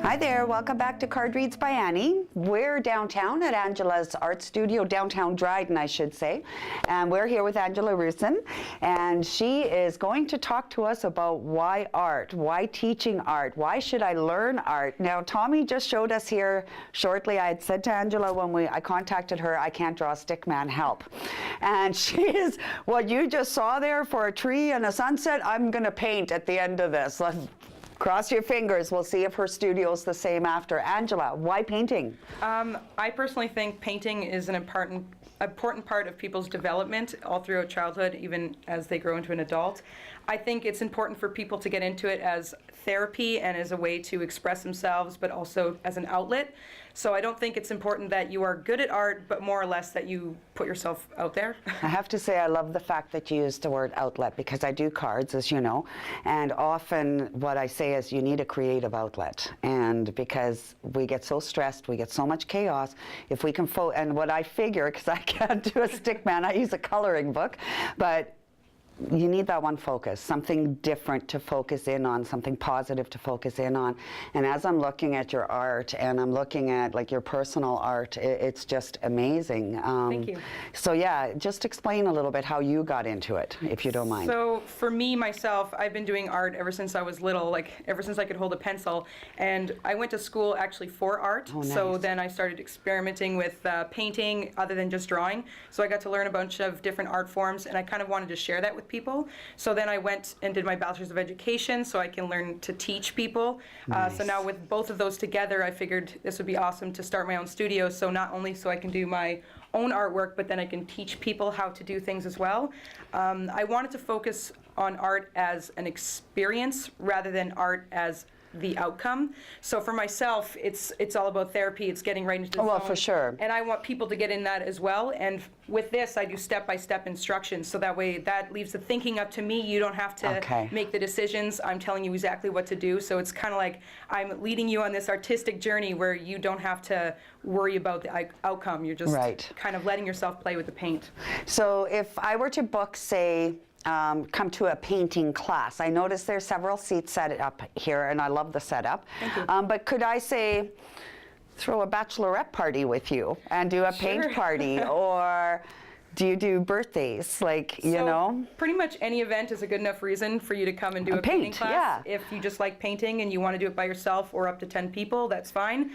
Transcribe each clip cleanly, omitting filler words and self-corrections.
Hi there, welcome back to Card Reads by Annie. We're downtown at Angela's art studio, downtown Dryden, I should say. And we're here with Angela Rusin, and she is going to talk to us about why art, why teaching art, why should I learn art. Now, Tommy just showed us here shortly. I had said to Angela when I contacted her, I can't draw a stick man, help. And she is, what you just saw there for a tree and a sunset, I'm gonna paint at the end of this. Cross your fingers. We'll see if her studio's the same after. Angela, why painting? I personally think painting is an important part of people's development all throughout childhood, even as they grow into an adult. I think it's important for people to get into it as therapy and as a way to express themselves, but also as an outlet. So I don't think it's important that you are good at art, but more or less that you put yourself out there. I have to say I love the fact that you used the word outlet, because I do cards, as you know, and often what I say is you need a creative outlet. And because we get so stressed, we get so much chaos, if we can and what I figure, because I can't do a stick man, I use a coloring book, but you need that one focus, something different to focus in on, something positive to focus in on. And as I'm looking at your art and I'm looking at like your personal art, it's just amazing. Thank you. So yeah, just explain a little bit how you got into it, if you don't mind. So for me, myself, I've been doing art ever since I was little, like ever since I could hold a pencil. And I went to school actually for art. Oh, nice. So then I started experimenting with painting other than just drawing. So I got to learn a bunch of different art forms, and I kind of wanted to share that with people. So then I went and did my Bachelor's of Education so I can learn to teach people. Nice. So now with both of those together, I figured this would be awesome to start my own studio. So not only so I can do my own artwork, but then I can teach people how to do things as well. I wanted to focus on art as an experience rather than art as the outcome. So for myself, it's all about therapy. It's getting right into the well, zone. for sure. And I want people to get in that as well. And with this, I do step-by-step instructions. So that way, that leaves the thinking up to me. You don't have to make the decisions. I'm telling you exactly what to do. So it's kind of like I'm leading you on this artistic journey where you don't have to worry about the outcome. You're just kind of letting yourself play with the paint. So if I were to book, say, come to a painting class. I noticed there's several seats set up here, and I love the setup. Thank you. But could I say, throw a bachelorette party with you and do a paint party, or do you do birthdays, like, you know? Pretty much any event is a good enough reason for you to come and do a painting class. Yeah. If you just like painting and you want to do it by yourself or up to 10 people, that's fine.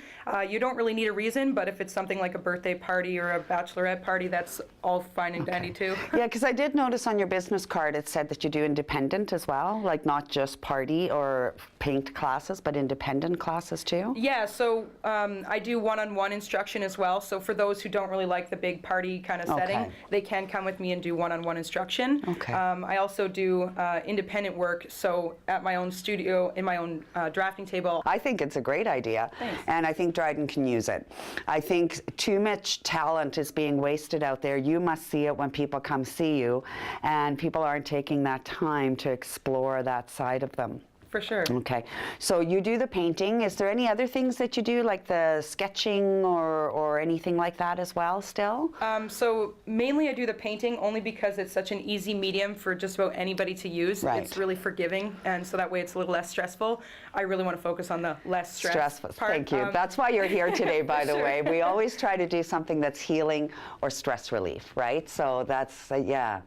You don't really need a reason, but if it's something like a birthday party or a bachelorette party, that's all fine and dandy too. Yeah, because I did notice on your business card it said that you do independent as well, like not just party or paint classes, but independent classes too? Yeah, so I do one-on-one instruction as well. So for those who don't really like the big party kind of setting, they can come with me and do one-on-one instruction. I also do independent work, so at my own studio, in my own drafting table. I think it's a great idea. Thanks. And I think Dryden can use it. I think too much talent is being wasted out there. You must see it when people come see you, and people aren't taking that time to explore that side of them. For sure. Okay, so you do the painting. Is there any other things that you do, like the sketching or anything like that as well still? So mainly I do the painting only because it's such an easy medium for just about anybody to use. Right. It's really forgiving, and so that way it's a little less stressful. I really want to focus on the less stressful part. Thank you. That's why you're here today, by the way. We always try to do something that's healing or stress relief, right? So that's, yeah,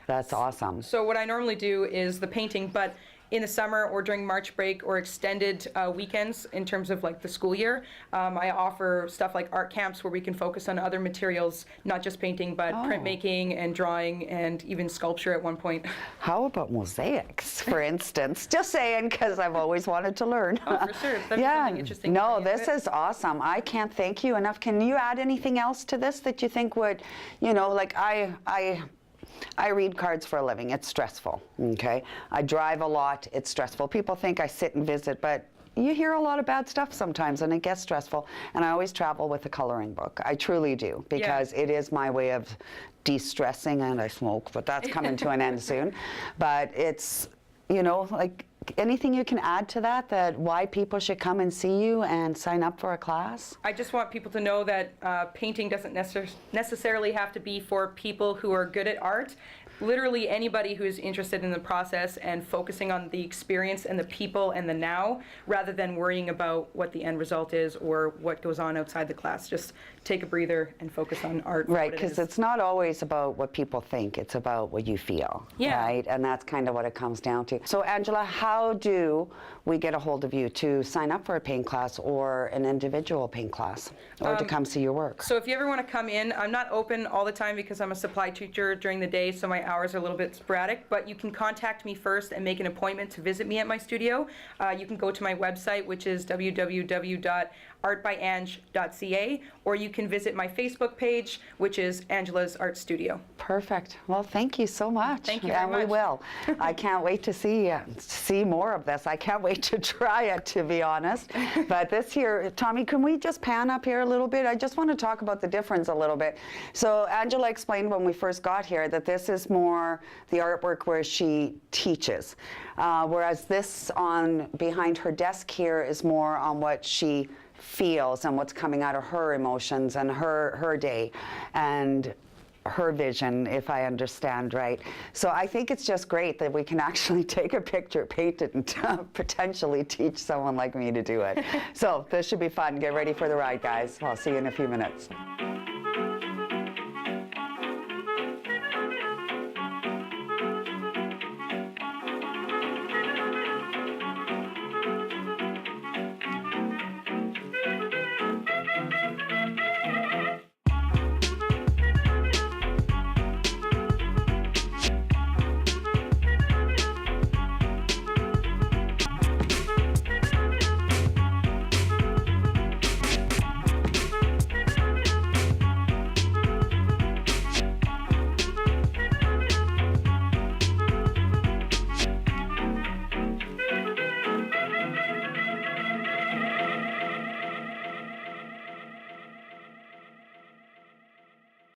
that's awesome. So what I normally do is the painting, but in the summer or during March break or extended weekends in terms of like the school year, I offer stuff like art camps where we can focus on other materials, not just painting, but printmaking and drawing and even sculpture at one point. How about mosaics, for instance? Just saying, because I've always wanted to learn. Oh, for sure. That'd be something interesting. No, this is awesome. I can't thank you enough. Can you add anything else to this that you think would, you know, like I read cards for a living. It's stressful, okay? I drive a lot. It's stressful. People think I sit and visit, but you hear a lot of bad stuff sometimes, and it gets stressful. And I always travel with a coloring book. I truly do, because it is my way of de-stressing, and I smoke, but that's coming to an end soon. But it's, you know, like, anything you can add to that why people should come and see you and sign up for a class? I just want people to know that painting doesn't necessarily have to be for people who are good at art. literally anybody who is interested in the process and focusing on the experience and the people and the now, rather than worrying about what the end result is or what goes on outside the class. Just take a breather and focus on art. Right, because it's not always about what people think, it's about what you feel, Yeah. right? And that's kind of what it comes down to. So Angela, how do we get a hold of you to sign up for a paint class or an individual paint class, or to come see your work? So if you ever want to come in, I'm not open all the time because I'm a supply teacher during the day, so my hours are a little bit sporadic, but you can contact me first and make an appointment to visit me at my studio. You can go to my website, which is www.artbyange.ca, or you can visit my Facebook page, which is Angela's Art Studio. Perfect. Well, thank you so much. Thank you very and much. we will. I can't wait to see more of this. I can't wait to try it, to be honest. But this here, Tommy, can we just pan up here a little bit? I just want to talk about the difference a little bit. So Angela explained when we first got here that this is more the artwork where she teaches, whereas this on behind her desk here is more on what she feels and what's coming out of her emotions and her day and her vision, if I understand right. So I think it's just great that we can actually take a picture, paint it, and potentially teach someone like me to do it. So this should be fun. Get ready for the ride, guys. I'll see you in a few minutes.